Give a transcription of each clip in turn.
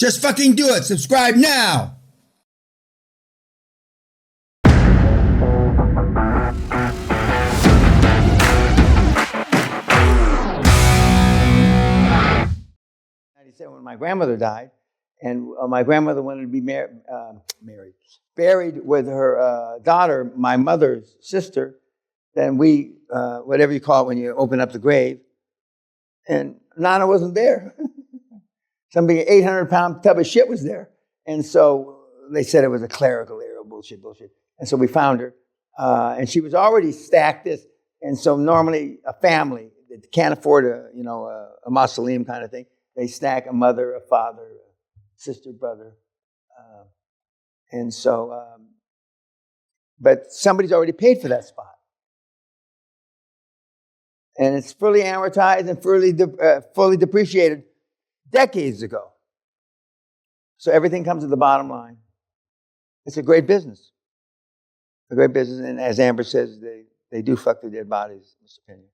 Just fucking do it. Subscribe now. When my grandmother died, and my grandmother wanted to be buried with her daughter, my mother's sister, then we, whatever you call it when you open up the grave, and Nana wasn't there. Some big 800-pound tub of shit was there. And so they said it was a clerical error, bullshit. And so we found her, and she was already stacked this. And so normally a family that can't afford a mausoleum kind of thing, they stack a mother, a father, a sister, brother. And so, but somebody's already paid for that spot. And it's fully amortized and fully depreciated decades ago. So everything comes to the bottom line. It's a great business. A great business. And as Amber says, they do fuck their dead bodies, Mr. Peña.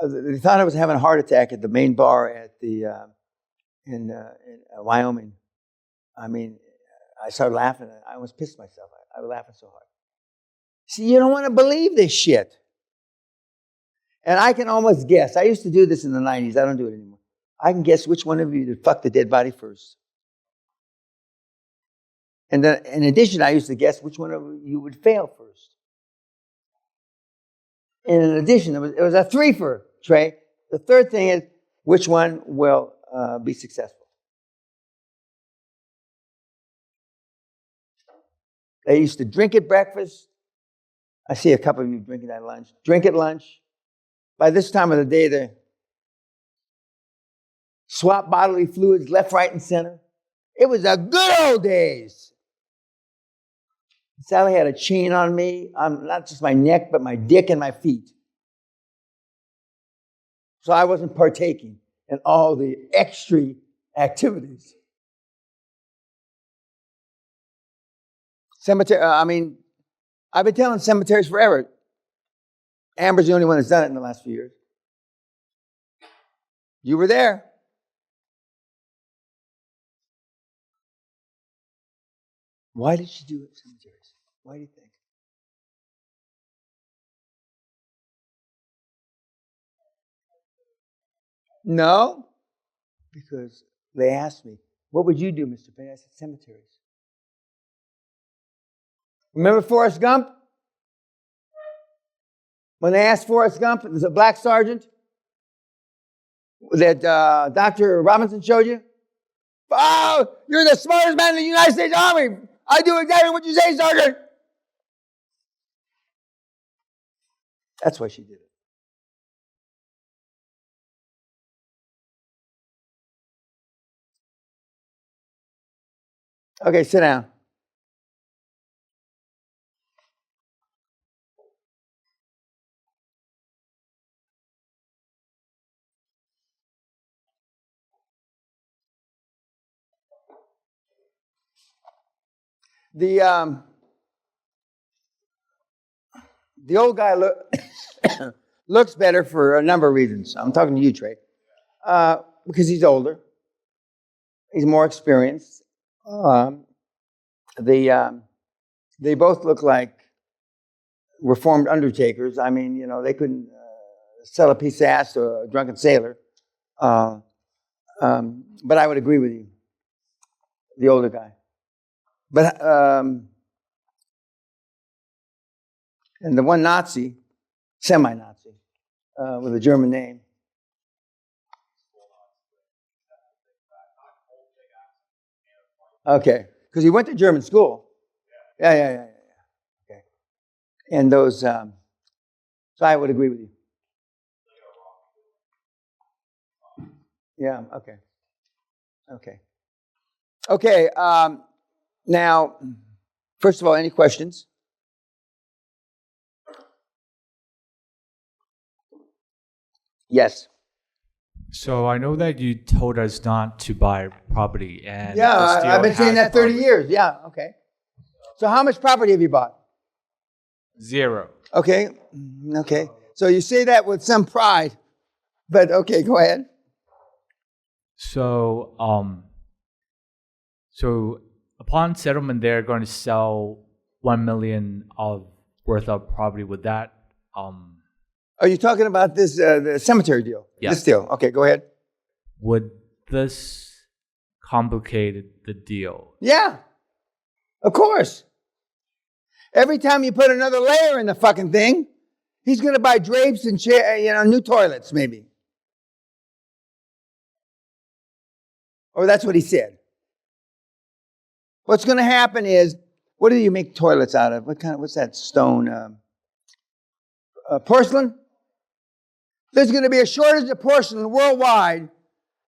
They thought I was having a heart attack at the main bar at in Wyoming. I mean, I started laughing. I almost pissed myself. I was laughing so hard. See, you don't want to believe this shit. And I can almost guess. I used to do this in the 90s. I don't do it anymore. I can guess which one of you would fuck the dead body first. And then, in addition, I used to guess which one of you would fail first. And in addition, it was a three-fer, Trey. The third thing is, which one will be successful? They used to drink at breakfast. I see a couple of you drinking at lunch. Drink at lunch. By this time of the day, they swap bodily fluids left, right, and center. It was the good old days. Sally had a chain on me, not just my neck, but my dick and my feet. So I wasn't partaking in all the extra activities. Cemetery, I've been telling cemeteries forever. Amber's the only one that's done it in the last few years. You were there. Why did she do it, cemeteries? Why do you think? No, because they asked me, what would you do, Mr. Peña? I said, cemeteries. Remember Forrest Gump? When they asked Forrest Gump, there's a black sergeant that Dr. Robinson showed you. Oh, you're the smartest man in the United States Army. I do exactly what you say, Sergeant. That's why she did it. Okay, sit down. The old guy looks better for a number of reasons. I'm talking to you, Trey. Because he's older. He's more experienced. They both look like reformed undertakers. I mean, they couldn't sell a piece of ass to a drunken sailor. But I would agree with you. The older guy. But, and the one Nazi, semi-Nazi, with a German name. Okay, because he went to German school. Yeah. Okay. And those, so I would agree with you. Yeah, okay. Now, first of all, any questions? Yes. So I know that you told us not to buy property, and yeah, I've been saying that 30 years. Yeah, okay. So how much property have you bought? 0. Okay. So you say that with some pride, but okay, go ahead. So So upon settlement, they're going to sell $1 million of worth of property. Would that? Are you talking about this the cemetery deal? Yeah. This deal. Okay, go ahead. Would this complicate the deal? Yeah, of course. Every time you put another layer in the fucking thing, he's going to buy drapes and new toilets, maybe. Or that's what he said. What's going to happen is, what do you make toilets out of? What's that stone? Porcelain? There's going to be a shortage of porcelain worldwide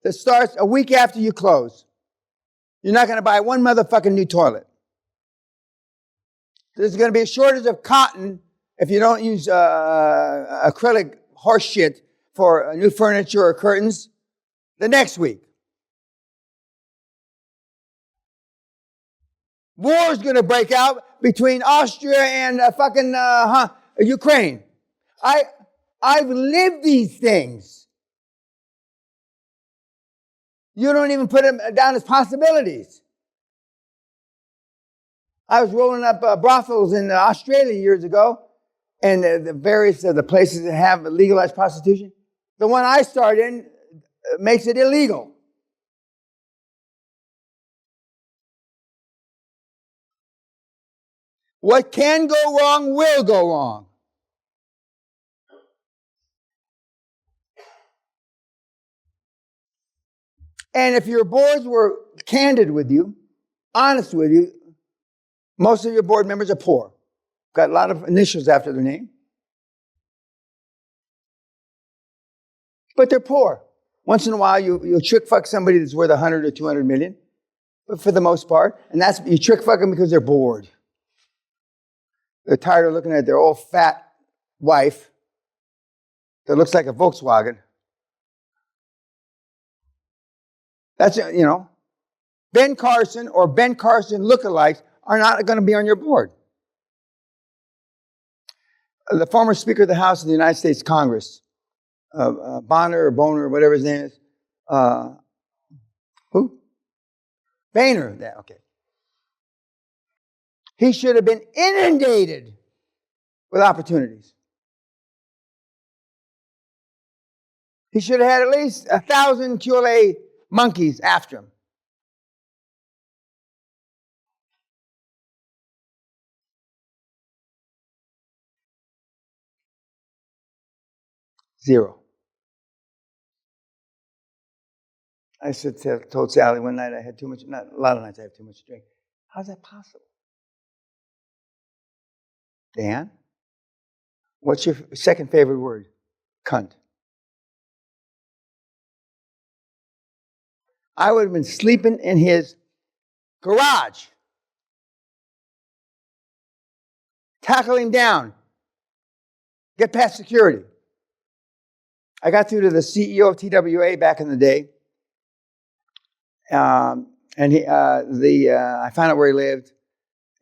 that starts a week after you close. You're not going to buy one motherfucking new toilet. There's going to be a shortage of cotton if you don't use acrylic horse shit for new furniture or curtains the next week. War is going to break out between Austria and Ukraine. I've lived these things. You don't even put them down as possibilities. I was rolling up brothels in Australia years ago, and the various the places that have legalized prostitution. The one I started in makes it illegal. What can go wrong will go wrong. And if your boards were candid with you, honest with you, most of your board members are poor. Got a lot of initials after their name. But they're poor. Once in a while, you'll trick fuck somebody that's worth 100 or 200 million. But for the most part, and you trick fuck them because they're bored. They're tired of looking at their old fat wife that looks like a Volkswagen. That's, Ben Carson or Ben Carson lookalikes are not going to be on your board. The former Speaker of the House of the United States Congress, Bonner or Boner, whatever his name is. Who? Boehner. Yeah, okay. He should have been inundated with opportunities. He should have had at least 1,000 QLA monkeys after him. Zero. I told Sally one night I had too much, not a lot of nights I have too much to drink. How's that possible? Dan, what's your second favorite word? Cunt. I would have been sleeping in his garage. Tackle him down. Get past security. I got through to the CEO of TWA back in the day. I found out where he lived.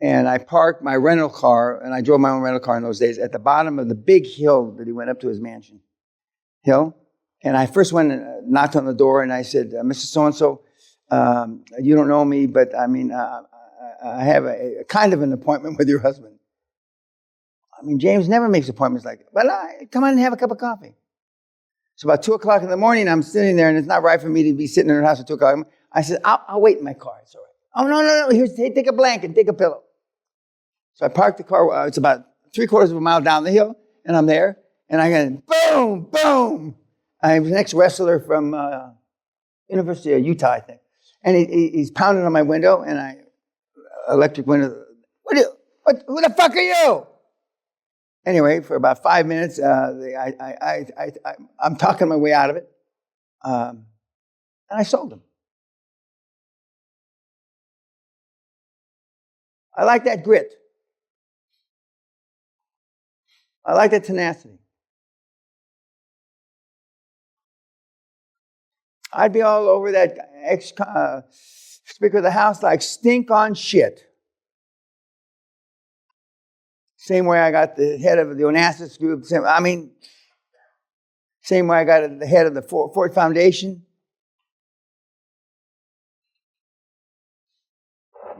And I parked my rental car, and I drove my own rental car in those days, at the bottom of the big hill that he went up to his mansion. Hill. And I first went and knocked on the door, and I said, Mr. So-and-so, you don't know me, but I have a kind of an appointment with your husband. James never makes appointments like that. Well, come on and have a cup of coffee. So about 2 o'clock in the morning, I'm sitting there, and it's not right for me to be sitting in her house at 2 o'clock. I said, I'll wait in my car. It's all right. Oh, no. Here, take a blanket, take a pillow. So I parked the car. It's about 3/4 of a mile down the hill, and I'm there. And I go, boom, boom. I'm the next wrestler from University of Utah, I think. And he's pounding on my window, and electric window. Who the fuck are you? Anyway, for about 5 minutes, I'm talking my way out of it. And I sold him. I like that grit. I like that tenacity. I'd be all over that Speaker of the House like stink on shit. Same way I got the head of the Onassis group. Same way I got the head of the Ford Foundation.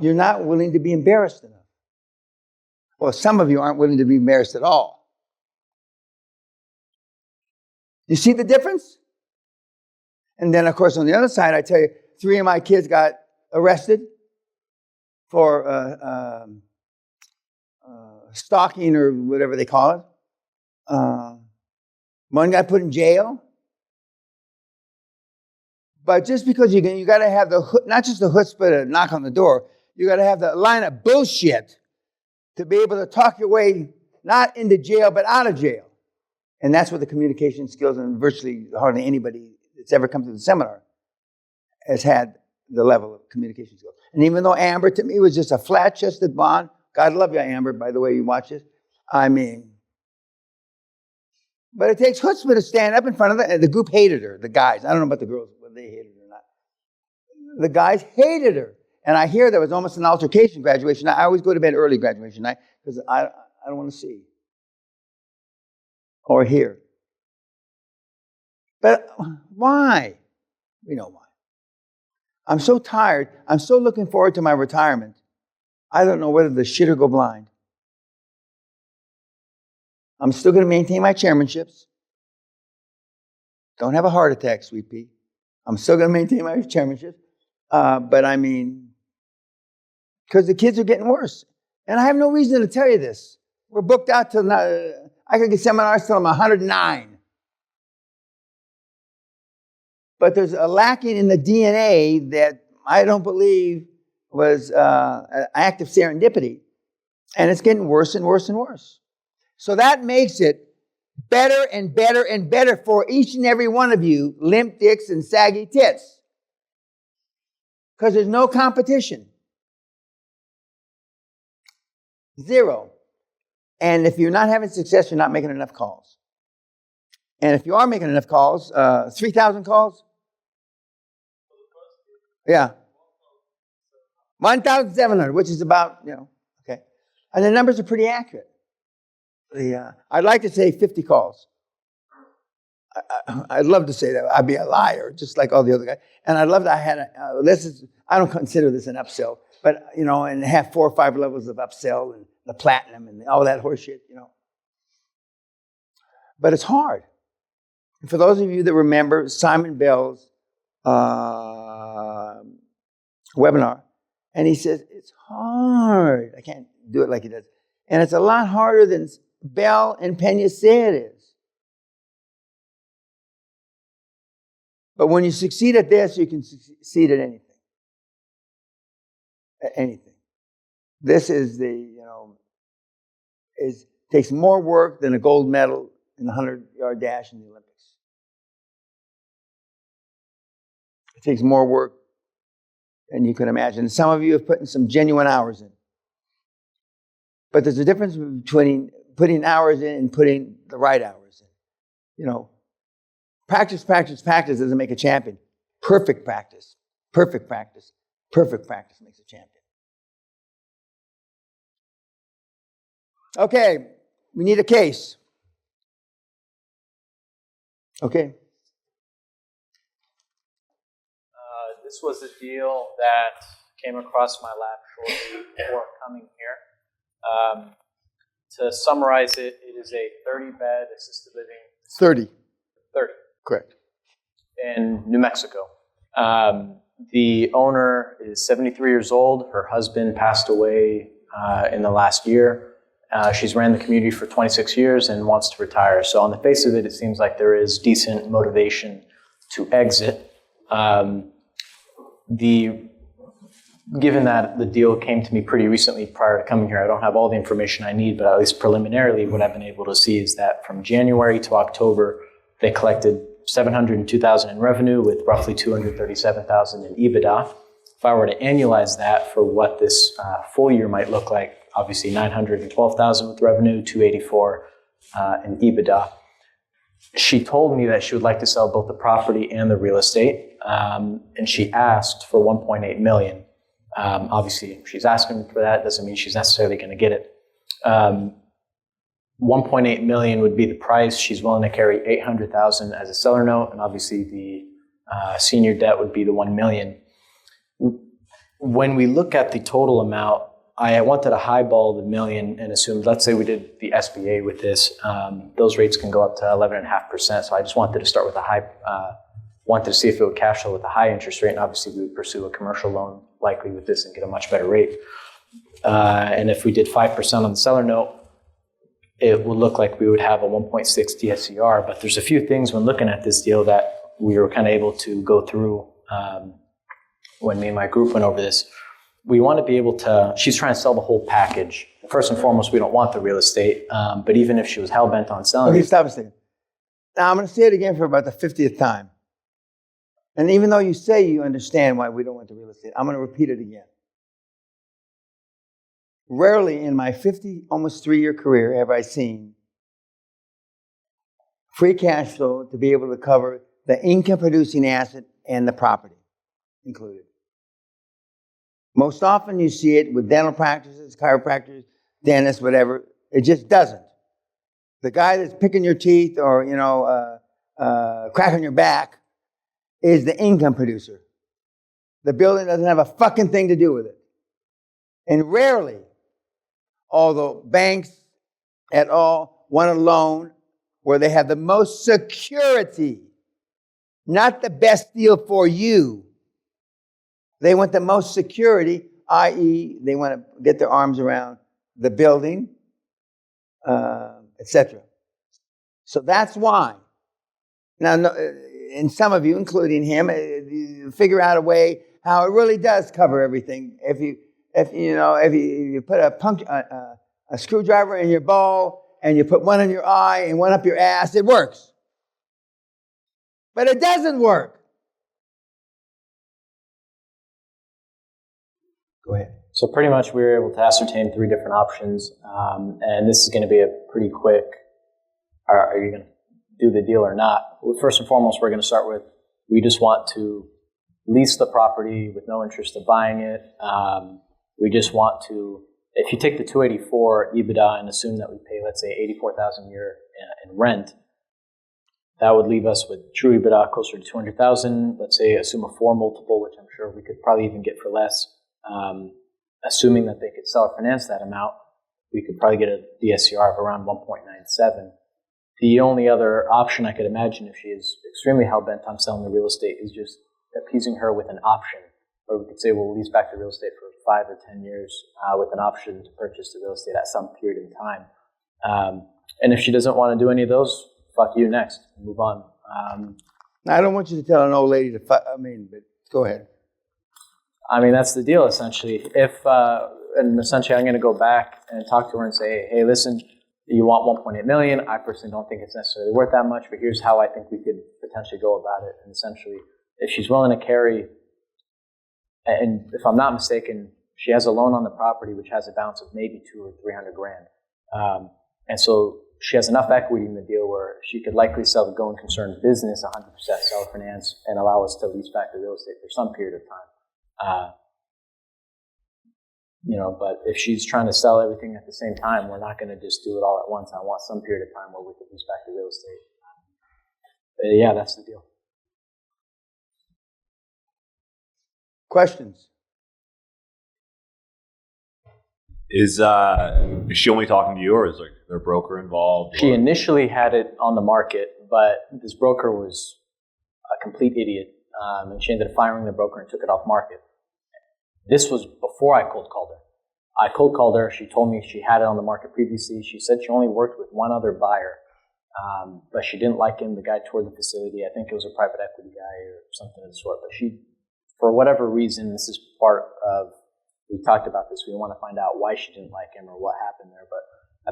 You're not willing to be embarrassed enough. Well, some of you aren't willing to be embarrassed at all. You see the difference? And then, of course, on the other side, I tell you, 3 of my kids got arrested for stalking or whatever they call it. One got put in jail. But just because you got to have not just the chutzpah to knock on the door, you got to have the line of bullshit to be able to talk your way not into jail, but out of jail. And that's what the communication skills, and virtually hardly anybody that's ever come to the seminar has had the level of communication skills. And even though Amber, to me, was just a flat-chested blonde, God love you, Amber, by the way you watch this. I mean, but it takes chutzpah to stand up in front of the group hated her, the guys. I don't know about the girls, whether they hated her or not. The guys hated her. And I hear there was almost an altercation graduation night. I always go to bed early graduation night because I don't want to see or hear. But why? We know why. I'm so tired. I'm so looking forward to my retirement. I don't know whether the shit or go blind. I'm still going to maintain my chairmanships. Don't have a heart attack, sweet pea. I'm still going to maintain my chairmanships. But I mean, because the kids are getting worse. And I have no reason to tell you this. We're booked out till, I could get seminars till I'm 109. But there's a lacking in the DNA that I don't believe was an act of serendipity. And it's getting worse and worse and worse. So that makes it better and better and better for each and every one of you, limp dicks and saggy tits. Because there's no competition. Zero. And if you're not having success, you're not making enough calls. And if you are making enough calls, 3,000 calls? Yeah. 1,700, which is about, okay. And the numbers are pretty accurate. I'd like to say 50 calls. I'd love to say that. I'd be a liar, just like all the other guys. And I'd love to have I don't consider this an upsell, but, and have 4 or 5 levels of upsell and the platinum and all that horse shit, But it's hard. And for those of you that remember Simon Bell's webinar, and he says, it's hard. I can't do it like he does. And it's a lot harder than Bell and Peña say it is. But when you succeed at this, you can succeed at anything. At anything. This is takes more work than a gold medal in the 100-yard dash in the Olympics. It takes more work than you can imagine. Some of you have put in some genuine hours in. But there's a difference between putting hours in and putting the right hours in. Practice doesn't make a champion. Perfect practice makes a champion. Okay, we need a case. Okay. This was a deal that came across my lap shortly before coming here. To summarize it, it is a 30-bed assisted living. 30. 30. Correct. In New Mexico. The owner is 73 years old. Her husband passed away in the last year. She's ran the community for 26 years and wants to retire. So on the face of it, it seems like there is decent motivation to exit. Given that the deal came to me pretty recently prior to coming here, I don't have all the information I need, but at least preliminarily, what I've been able to see is that from January to October, they collected $702,000 in revenue with roughly $237,000 in EBITDA. If I were to annualize that for what this full year might look like, obviously $912,000 with revenue, $284,000 in EBITDA. She told me that she would like to sell both the property and the real estate, and she asked for $1.8 million. Obviously, if she's asking for that, doesn't mean she's necessarily going to get it. $1.8 million would be the price. She's willing to carry $800,000 as a seller note, and obviously the senior debt would be the $1 million. when we look at the total amount, I wanted to highball the $1 million and assumed, let's say we did the SBA with this, those rates can go up to 11.5%. So I just wanted to start with a high, wanted to see if it would cash flow with a high interest rate. And obviously we would pursue a commercial loan likely with this and get a much better rate. And if we did 5% on the seller note, it would look like we would have a 1.6 DSCR. But there's a few things when looking at this deal that we were kind of able to go through when me and my group went over this. We want to be able to, she's trying to sell the whole package. First and foremost, we don't want the real estate, but even if she was hell-bent on selling Okay, stop a second. Now, I'm going to say it again for about the 50th time. And even though you say you understand why we don't want the real estate, I'm going to repeat it again. Rarely in my almost 3-year career have I seen free cash flow to be able to cover the income-producing asset and the property included. Most often you see it with dental practices, chiropractors, dentists, whatever. It just doesn't. The guy that's picking your teeth or, cracking your back is the income producer. The building doesn't have a fucking thing to do with it. And rarely, although banks at all want a loan where they have the most security, not the best deal for you. They want the most security, i.e., they want to get their arms around the building, etc. So that's why. Now, and some of you, including him, you figure out a way how it really does cover everything. If you put a screwdriver in your ball and you put one in your eye and one up your ass, it works. But it doesn't work. Go ahead. So pretty much we were able to ascertain 3 different options, and this is going to be a pretty quick, are you going to do the deal or not? Well, first and foremost, we're going to start with, we just want to lease the property with no interest of buying it. We just want to, if you take the 284 EBITDA and assume that we pay, let's say, $84,000 a year in rent, that would leave us with true EBITDA closer to $200,000. Let's say assume a 4 multiple, which I'm sure we could probably even get for less. Assuming that they could sell or finance that amount, we could probably get a DSCR of around 1.97. The only other option I could imagine if she is extremely hell-bent on selling the real estate is just appeasing her with an option. Or we could say we'll lease back the real estate for 5 or 10 years with an option to purchase the real estate at some period in time. And if she doesn't want to do any of those, fuck you next. Move on. Now, I don't want you to tell an old lady to fuck, but go ahead. I mean, that's the deal, essentially. And essentially I'm going to go back and talk to her and say, hey, listen, you want $1.8 million. I personally don't think it's necessarily worth that much, but here's how I think we could potentially go about it. And essentially, if she's willing to carry, and if I'm not mistaken, she has a loan on the property which has a balance of maybe $200,000 or $300,000. And so she has enough equity in the deal where she could likely sell the going concern business 100% seller finance and allow us to lease back the real estate for some period of time. But if she's trying to sell everything at the same time, we're not going to just do it all at once. I want some period of time where we can lease back the real estate. Yeah, that's the deal. Questions? Is she only talking to you, or is their broker involved? She initially had it on the market, but this broker was a complete idiot, and she ended up firing the broker and took it off market. This was before I cold called her. I cold called her. She told me she had it on the market previously. She said she only worked with one other buyer, but she didn't like him. The guy toured the facility. I think it was a private equity guy or something of the sort. But she, for whatever reason, this is part of, we talked about this. We want to find out why she didn't like him or what happened there. But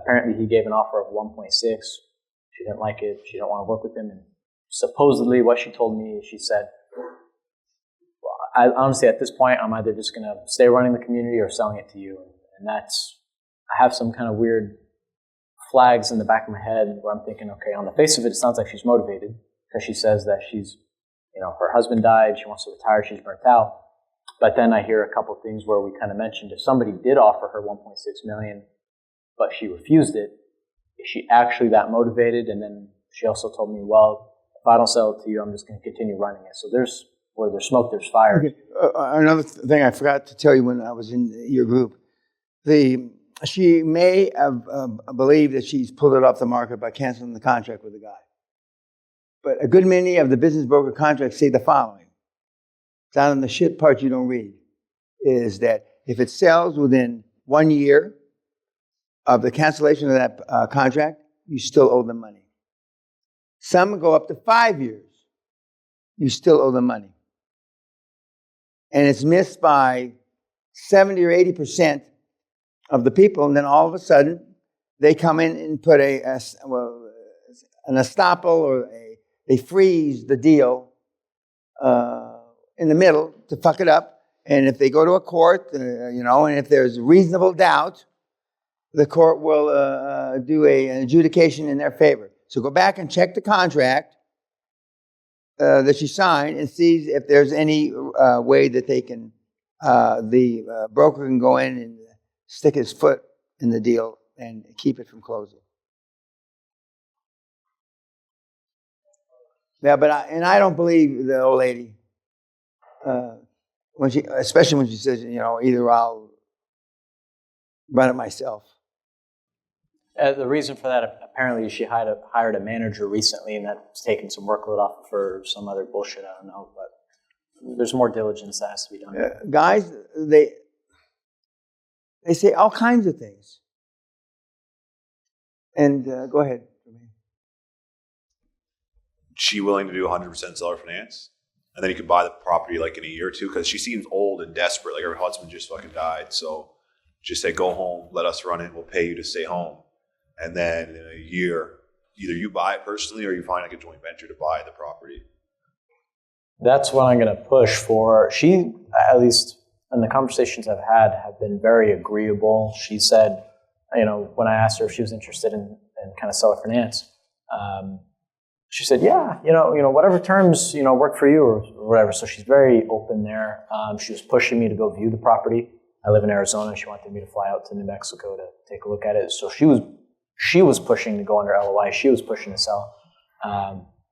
apparently he gave an offer of 1.6. She didn't like it. She didn't want to work with him. And supposedly what she told me, she said, I honestly, at this point, I'm either just going to stay running the community or selling it to you. And that's, I have some kind of weird flags in the back of my head where I'm thinking, okay, on the face of it, it sounds like she's motivated because she says that she's, her husband died, she wants to retire, she's burnt out. But then I hear a couple of things where we kind of mentioned if somebody did offer her $1.6 million, but she refused it, is she actually that motivated? And then she also told me, well, if I don't sell it to you, I'm just going to continue running it. So where there's smoke, there's fire. Okay. another thing I forgot to tell you when I was in your group, she may have believed that she's pulled it off the market by canceling the contract with the guy. But a good many of the business broker contracts say the following. Down in the shit part you don't read is that if it sells within 1 year of the cancellation of that contract, you still owe them money. Some go up to 5 years. You still owe them money. And it's missed by 70 or 80% of the people, and then all of a sudden, they come in and put an estoppel or they freeze the deal in the middle to fuck it up. And if they go to a court, and if there's reasonable doubt, the court will do an adjudication in their favor. So go back and check the contract that she signed and see if there's any way that they can, the broker can go in and stick his foot in the deal and keep it from closing. Yeah, but I don't believe the old lady especially when she says, either I'll run it myself. The reason for that, apparently, she hired a manager recently, and that's taken some workload off of her or some other bullshit. I don't know, but there's more diligence that has to be done. Guys, they say all kinds of things. And go ahead. She willing to do 100% seller finance? And then you could buy the property like in a year or two, because she seems old and desperate. Like her husband just fucking died. So just say, go home, let us run it, we'll pay you to stay home. And then in a year, either you buy it personally or you find like a joint venture to buy the property. That's what I'm going to push for. She, at least in the conversations I've had, have been very agreeable. She said, when I asked her if she was interested in kind of seller finance, she said, yeah, whatever terms, work for you or whatever. So she's very open there. She was pushing me to go view the property. I live in Arizona. She wanted me to fly out to New Mexico to take a look at it. So she was pushing to go under LOI. She was pushing to sell.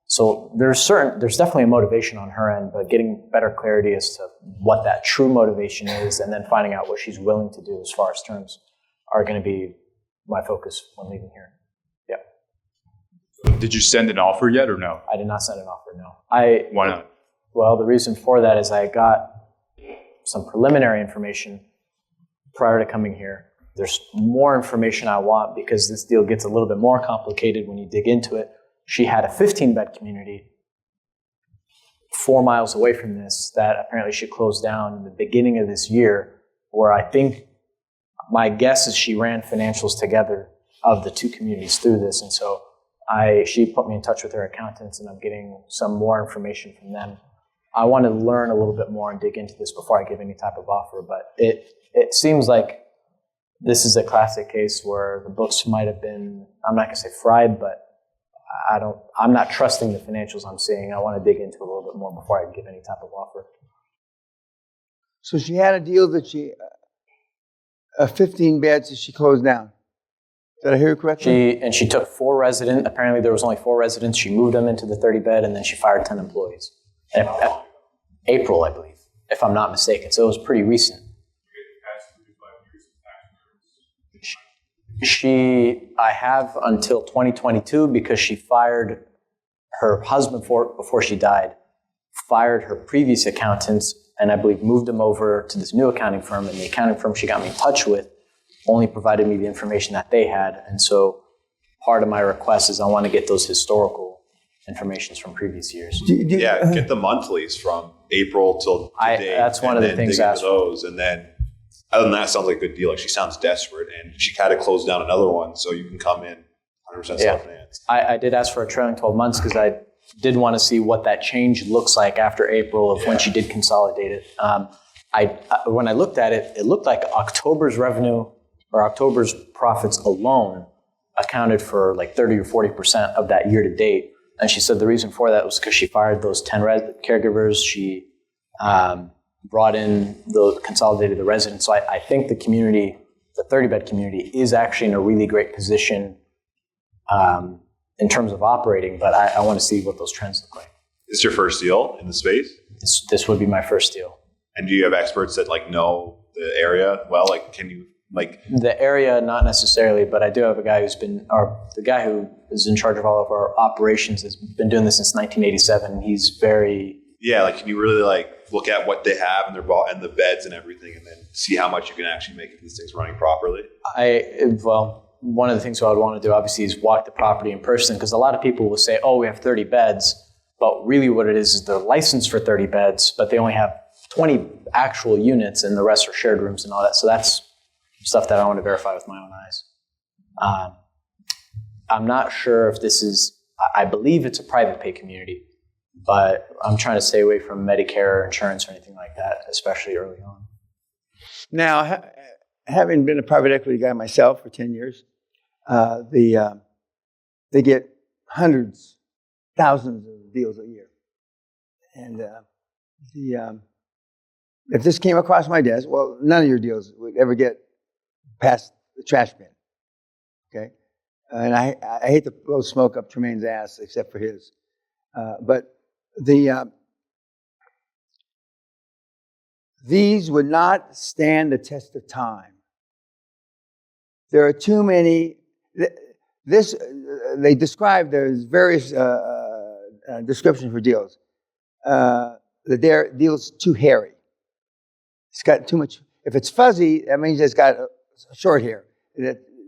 So there's definitely a motivation on her end, but getting better clarity as to what that true motivation is, and then finding out what she's willing to do as far as terms are going to be my focus when leaving here. Yeah. Did you send an offer yet or no? I did not send an offer, no. Why not? Well, the reason for that is I got some preliminary information prior to coming here. There's more information I want because this deal gets a little bit more complicated when you dig into it. She had a 15-bed community 4 miles away from this that apparently she closed down in the beginning of this year, where I think my guess is she ran financials together of the two communities through this. And so she put me in touch with her accountants, and I'm getting some more information from them. I want to learn a little bit more and dig into this before I give any type of offer, but it seems like this is a classic case where the books might have been, I'm not going to say fried, but I'm not trusting the financials I'm seeing. I want to dig into it a little bit more before I give any type of offer. So she had a deal that 15 beds that she closed down. Did I hear you correctly? She took 4 residents. Apparently there was only 4 residents. She moved them into the 30-bed, and then she fired 10 employees. April, I believe, if I'm not mistaken. So it was pretty recent. I have until 2022 because she fired her husband before she died, fired her previous accountants, and I believe moved them over to this new accounting firm. And the accounting firm she got me in touch with only provided me the information that they had. And so part of my request is I want to get those historical informations from previous years. Get the monthlies from April till today. That's one of the things I asked for. Those, and then other than that, sounds like a good deal. Like she sounds desperate, and she had to close down another one, so you can come in 100% self-finance. I did ask for a trailing 12 months because I did want to see what that change looks like after April of when she did consolidate it. When I looked at it, it looked like October's revenue or October's profits alone accounted for like 30 or 40% of that year to date. And she said the reason for that was because she fired those 10 caregivers. She consolidated the residents. So I think the community, the 30-bed community, is actually in a really great position in terms of operating, but I want to see what those trends look like. Is this your first deal in the space? This would be my first deal. And do you have experts that like know the area well? Like, can you like The area, not necessarily, but I do have a guy the guy who is in charge of all of our operations has been doing this since 1987. He's very... Yeah, like can you really like look at what they have and their ball and the beds and everything, and then see how much you can actually make if this thing's running properly? One of the things I would want to do obviously is walk the property in person, because a lot of people will say, oh, we have 30 beds, but really what it is they're licensed for 30 beds, but they only have 20 actual units and the rest are shared rooms and all that. So that's stuff that I want to verify with my own eyes. I'm not sure if this is, I believe it's a private pay community, but I'm trying to stay away from Medicare or insurance or anything like that, especially early on. Now, having been a private equity guy myself for 10 years, they get hundreds, thousands of deals a year. And if this came across my desk, well, none of your deals would ever get past the trash bin, okay? And I hate to blow smoke up Tremaine's ass, except for his. But these would not stand the test of time. There are too many. They describe, there's various descriptions for deals. The deal's too hairy. It's got too much. If it's fuzzy, that means it's got short hair.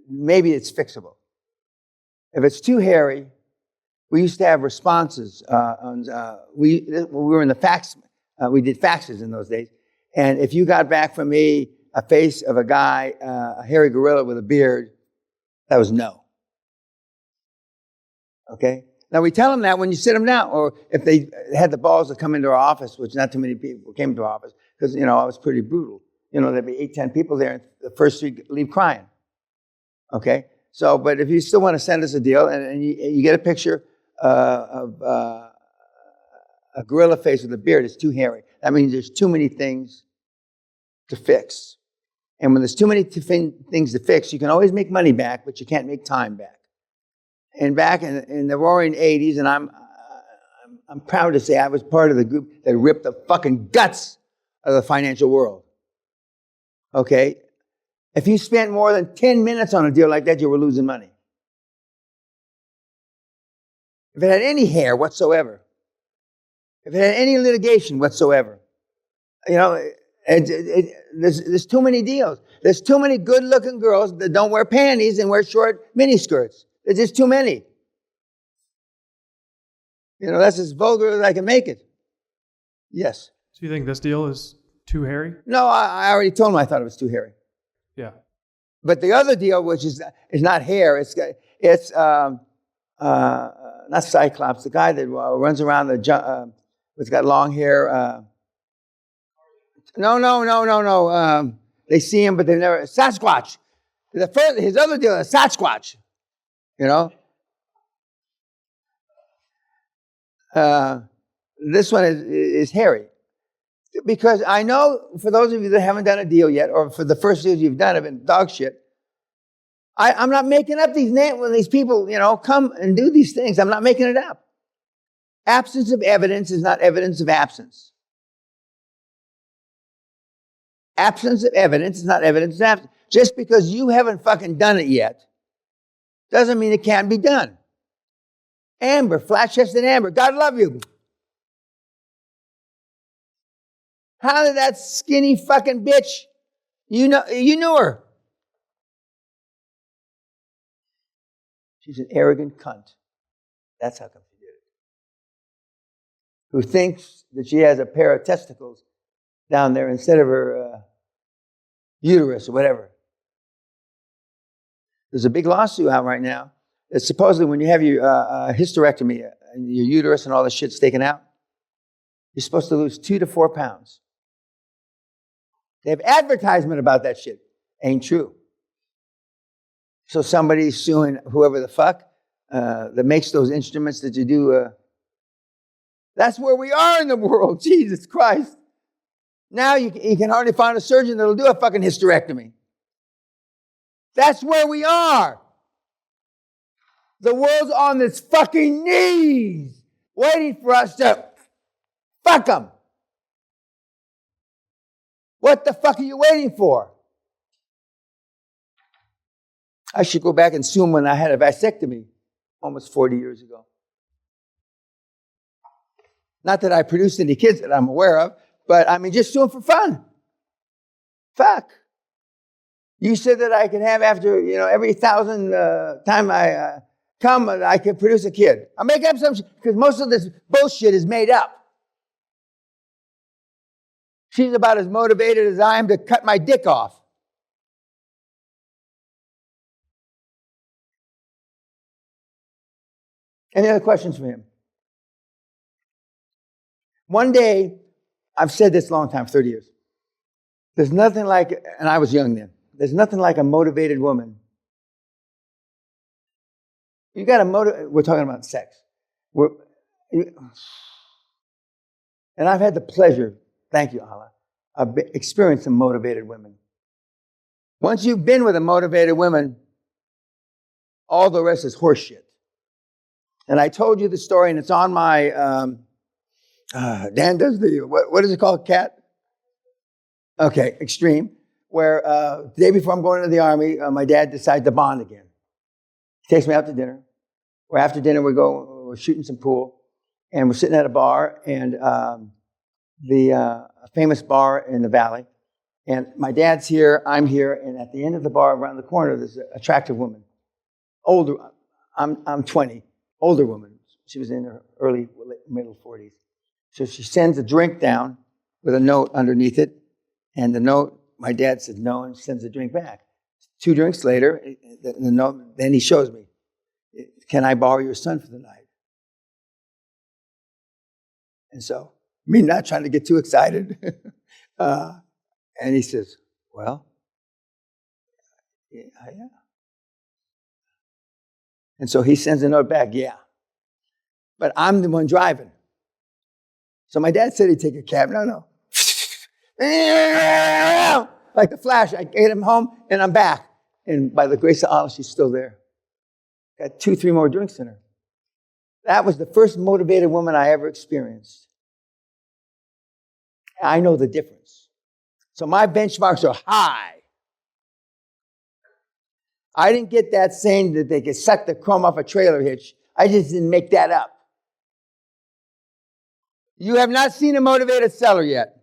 Maybe it's fixable. If it's too hairy, we used to have responses. We were in the fax. We did faxes in those days. And if you got back from me a face of a guy, a hairy gorilla with a beard, that was no. Okay? Now, we tell them that when you sit them down, or if they had the balls to come into our office, which not too many people came to our office, because, I was pretty brutal. There'd be 8, 10 people there, and the first 3 leave crying. Okay? So, but if you still want to send us a deal, and you get a picture of a gorilla face with a beard, it's too hairy. That means there's too many things to fix. And when there's too many things to fix, you can always make money back, but you can't make time back. And back in the roaring 80s, and I'm proud to say I was part of the group that ripped the fucking guts of the financial world. Okay? If you spent more than 10 minutes on a deal like that, you were losing money. If it had any hair whatsoever, if it had any litigation whatsoever, there's too many deals. There's too many good-looking girls that don't wear panties and wear short miniskirts. There's just too many. That's as vulgar as I can make it. Yes. So you think this deal is too hairy? No, I already told him I thought it was too hairy. Yeah. But the other deal, which is not hair, it's not Cyclops, the guy that runs around who's got long hair. No. They see him, but they never. Sasquatch. His other deal is Sasquatch. This one is hairy. Because I know for those of you that haven't done a deal yet, or for the first deals you've done have been dog shit, I'm not making up these names when these people, come and do these things. I'm not making it up. Absence of evidence is not evidence of absence. Absence of evidence is not evidence of absence. Just because you haven't fucking done it yet doesn't mean it can't be done. Amber, flat-chested Amber, God love you. How did that skinny fucking bitch, you knew her. She's an arrogant cunt. That's how come she did it. Who thinks that she has a pair of testicles down there instead of her uterus or whatever. There's a big lawsuit out right now that supposedly when you have your hysterectomy and your uterus and all the shit's taken out, you're supposed to lose 2 to 4 pounds. They have advertisement about that shit. Ain't true. So somebody's suing whoever the fuck that makes those instruments that you do. That's where we are in the world. Jesus Christ. Now you can hardly find a surgeon that'll do a fucking hysterectomy. That's where we are. The world's on its fucking knees, waiting for us to fuck them. What the fuck are you waiting for? I should go back and sue him when I had a vasectomy almost 40 years ago. Not that I produced any kids that I'm aware of, but I mean, just sue him for fun. Fuck. You said that I could have after, every 1,000 time I come, I could produce a kid. I'm making up some shit, because most of this bullshit is made up. She's about as motivated as I am to cut my dick off. Any other questions for him? One day, I've said this a long time, 30 years. There's nothing like, and I was young then, there's nothing like a motivated woman. You got to motivate, we're talking about sex. And I've had the pleasure, thank you, Allah, of experiencing motivated women. Once you've been with a motivated woman, all the rest is horseshit. And I told you the story, and it's on my, Dan does the, what is it called, Cat? Okay, Extreme, where the day before I'm going into the Army, my dad decides to bond again. He takes me out to dinner. After dinner, we're shooting some pool, and we're sitting at a bar, and a famous bar in the valley. And my dad's here, I'm here, and at the end of the bar, around the corner, there's an attractive woman. Older, I'm 20, older woman. She was in her early, middle 40s. So she sends a drink down with a note underneath it, and the note, my dad said no, and sends the drink back. 2 drinks later, the note, then he shows me, can I borrow your son for the night? And so, me not trying to get too excited, and he says, well, yeah. And so he sends a note back, yeah. But I'm the one driving. So my dad said he'd take a cab. No. Like the Flash, I get him home, and I'm back. And by the grace of Allah, she's still there. Got 2-3 more drinks in her. That was the first motivated woman I ever experienced. I know the difference. So my benchmarks are high. I didn't get that saying that they could suck the chrome off a trailer hitch. I just didn't make that up. You have not seen a motivated seller yet.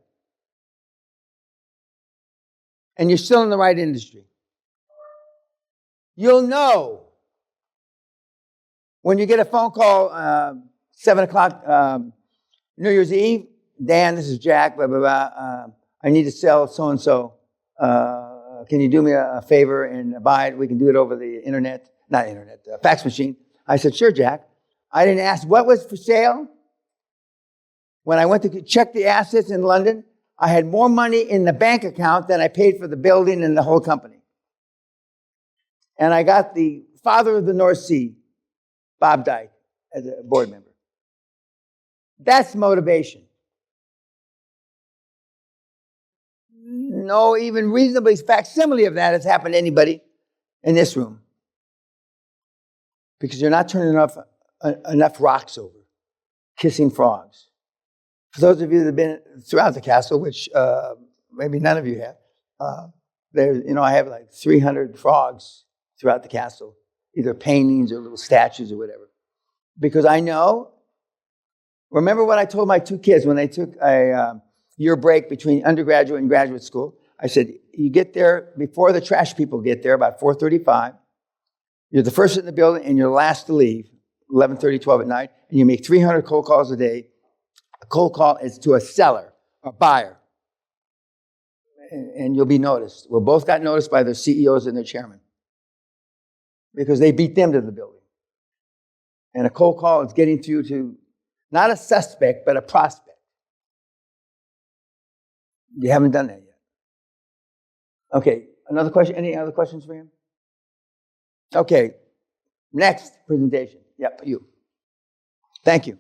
And you're still in the right industry. You'll know when you get a phone call, 7 o'clock, New Year's Eve, Dan, this is Jack, blah, blah, blah. I need to sell so-and-so. Can you do me a favor and buy it? We can do it over the internet, not internet, fax machine. I said, sure, Jack. I didn't ask what was for sale. When I went to check the assets in London, I had more money in the bank account than I paid for the building and the whole company. And I got the father of the North Sea, Bob Dyke, as a board member. That's motivation. No even reasonably facsimile of that has happened to anybody in this room. Because you're not turning enough rocks over, kissing frogs. For those of you that have been throughout the castle, which maybe none of you have, I have like 300 frogs throughout the castle, either paintings or little statues or whatever. Because I know, remember what I told my 2 kids when they took a year break between undergraduate and graduate school? I said, you get there before the trash people get there, about 4:35. You're the first in the building and you're the last to leave, 11:30, 12 at night, and you make 300 cold calls a day. A cold call is to a seller, a buyer. And you'll be noticed. We both got noticed by their CEOs and their chairman because they beat them to the building. And a cold call is getting through to not a suspect, but a prospect. You haven't done that yet. Okay, another question? Any other questions for him? Okay, next presentation. Yep, you. Thank you.